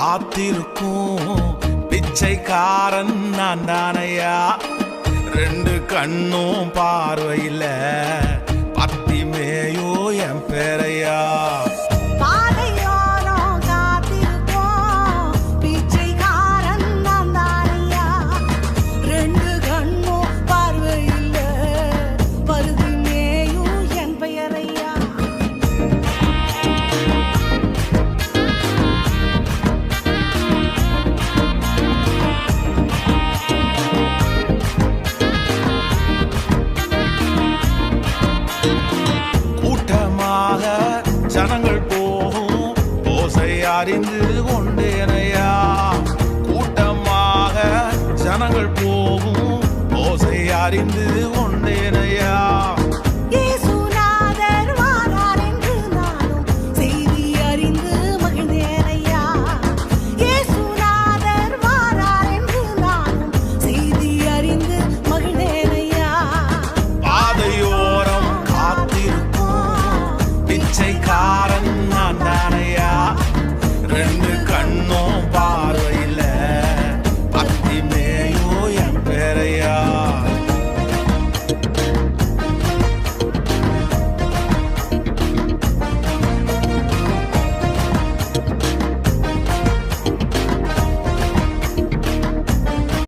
காத்திருக்கும் பிச்சைக்காரன் நான் தானையா. ரெண்டு கண்ணும் பார்வையில் பத்தி மேயோ என் பேரையா. ஜனங்கள் போகும் ஓசை அறிந்து கொண்டேனையா. கூட்டமாக ஜனங்கள் போகும் ஓசை அறிந்து கொண்டேனையா.